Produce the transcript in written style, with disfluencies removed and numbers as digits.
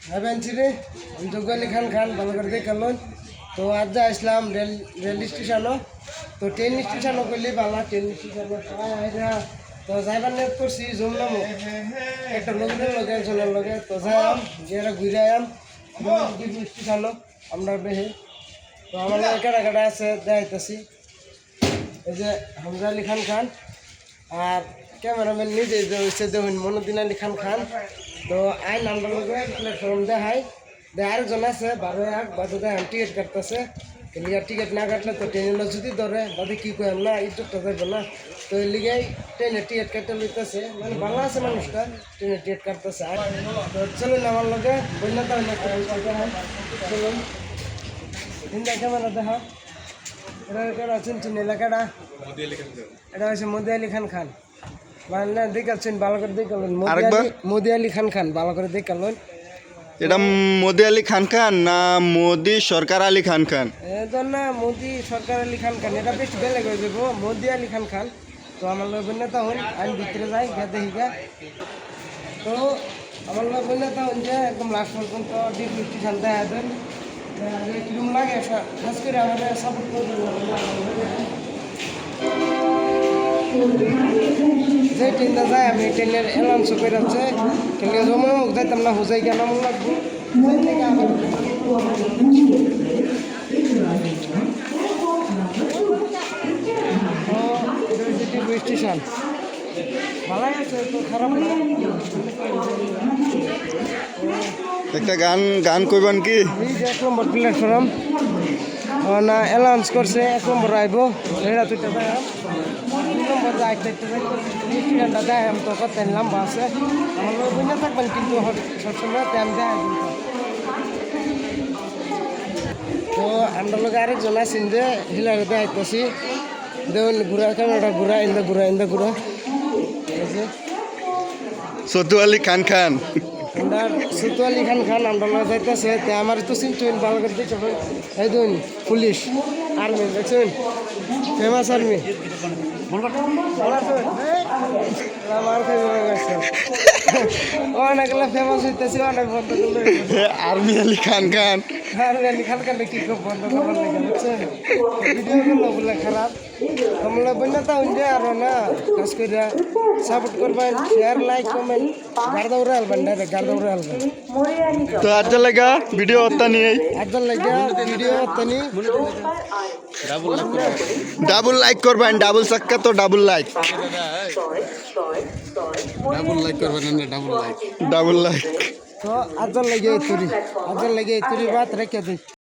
রে আমি যোগ্য আলী খান ভালো করে দেখালো তো আজ যা আসলাম রেল স্টেশনও তো ট্রেন স্টেশনও করলে ভালো ট্রেন স্টেশনও তো যাইবার নেট করছি জমলাম একটা লোকের লগে একজনের লগে তো যাইম যে ঘুরে আয়াম স্টেশনও আমরা বেহে তো আমার লগে কেটা কেটা আছে দেখাইতেছি এই যে হামজা আলী খান আর ক্যামেরাম্যান নিজে যে হচ্ছে দেখুন মনুদ্দিন আলী খান তো আইন আমরা লগে প্ল্যাটফর্ম দেখাই আরেকজন আছে 12 বাদে দেখান টিকিট কাটতেছে এলিগা টিকিট না কাটলে তো ট্রেনে যদি ধরে বাদে কী করেন না ইজ্জতটা যাবে না তো এলিগাই ট্রেনের টিকিট কাটতে লইতেছে মানে ভালো আছে মানুষটা ট্রেনের টিকিট কাটতেছে আর তো চলুন আমার লগে বন্যতা দেখান চলুন হিন্দা ক্যামেরা দেখা এটা চিন এলাকাটা এটা হচ্ছে মোদি আলী খান মানে দেখাচ্ছেন ভালো করে দেখালেন মোদি আলী খান ভালো করে দেখালেন এটা মোদি আলী খান না মোদি সরকার আলী খান এদের না মোদি সরকার আলী খান এটা বেশ বেলে করে দেবো মোদি আলী খান তো আমার লোক নেতা হন আমি ভিতরে যাই গেতে হিগা তো আমার লোক নেতা হন যে একদম লাস্ট পর্যন্ত ডিপ স্টেশন দেখা দেন কিরম লাগে খাস করে আমাদের সাপোর্ট করে যে ট্রেনটা যায় আমি ট্রেনের অ্যালাউন্স করে যাচ্ছে কিন্তু জমা যাইতাম না হুজাই কেন লাগবো স্টেশন ভালো আছে তো খারাপ না একটা গান কইবেন কি এই যে 1 নম্বর প্ল্যাটফর্ম না অ্যালাউন্স করছে 1 নম্বর আইব এটা তুইটা দেখ 2 নম্বর যাইতে স্টেশনটা দেখ আমি তো কত লম্বা আছে আমার লোক বুঝে থাকবেন কিন্তু সবসময় টাইম দেয় তো আমরা লোক আরেকজন আছেন যে হিলারে দেখাইতেছি দেখুন ঘুরা ক্যামেরাটা ঘুরা সতু আলী খান আমরা সতু আলী খান আমরা লোক যাইতেছে তো আমার তো চিনছেন ভালো করে দেখতে এই দেখুন পুলিশ আর্মি দেখছেন ফেমাস আর্মি অনেকগুলো ফেমাস হইতেছে অনেক বন্ধ করলো আর্মি আলী খান আর্মি আলী খান কি খুব বন্ধ করবার লেগে বুঝছেন ভিডিও করলো বলে খারাপ তোমরা বন্যতা হইলে আরো না কাজ করে সাপোর্ট করবেন শেয়ার লাইক কমেন্ট গার্দাউরে আলবেন ডাইরেক্ট গার্দাউরে আলবেন তো আজ লাগা ভিডিও অত্তা নিয়ে ভিডিও অত্তা নি ডাবল লাইক করবেন ডাবল সাক্কা তো ডাবল লাইক করবেন না ডাবল লাইক তো আজল লাগে তুরি বাত রেখে দিই